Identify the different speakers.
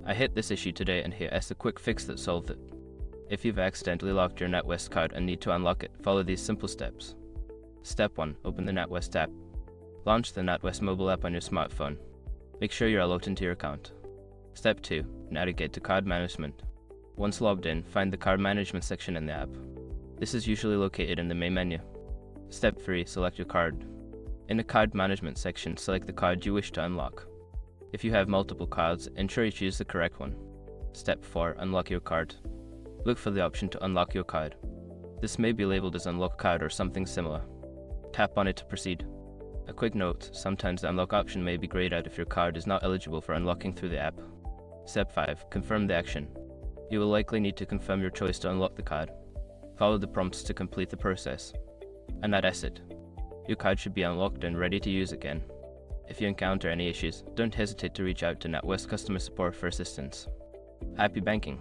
Speaker 1: I hit this issue today and here is a quick fix that solved it. If you've accidentally locked your NatWest card and need to unlock it, follow these simple steps. Step 1. Open the NatWest app. Launch the NatWest mobile app on your smartphone. Make sure you are logged into your account. Step 2. Navigate to Card Management. Once logged in, find the Card Management section in the app. This is usually located in the main menu. Step 3. Select your card. In the Card Management section, select the card you wish to unlock. If you have multiple cards, ensure you choose the correct one. Step 4. Unlock your card. Look for the option to unlock your card. This may be labeled as Unlock Card or something similar. Tap on it to proceed. A quick note, sometimes the unlock option may be grayed out if your card is not eligible for unlocking through the app. Step 5. Confirm the action. You will likely need to confirm your choice to unlock the card. Follow the prompts to complete the process. And that's it. Your card should be unlocked and ready to use again. If you encounter any issues, don't hesitate to reach out to NatWest customer support for assistance. Happy banking!